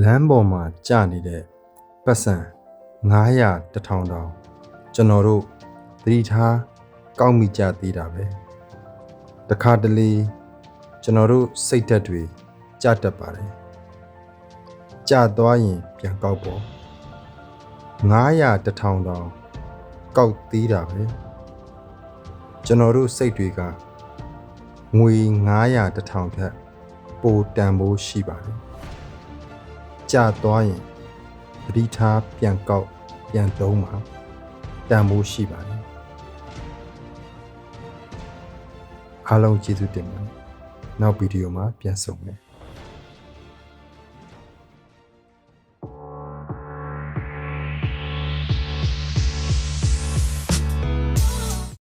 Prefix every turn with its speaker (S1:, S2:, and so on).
S1: လမ်းပေါ်မှာကျနေတဲ့ပတ်စံ900 1000တောင်ကျွန်တော်တို့သတိထားကောက်မိကြသေးတာပဲတခါတလေကျွန်တော်တို့စိတ်ဓာတ်တွေကြတတ်ပါတယ်ကြသွားရင်ပြန်ကောက်ပေါ့900 1000တောင်ကောက်သေးတာပဲကျွန်တော်တို့စိတ်တွေကငွေ900 1000ထက်ပိုတန်ဖိုးရှိပါတယ်ကြသွားရင်သတိထားပြန်ကောက်ပြန်သုံးပါတန်ဖိုးရှိပါတယ်အားလုံးကျေးဇူးတင်ပါတယ်နောက်ဗီဒီယိုမှာပြန်ဆုံမယ်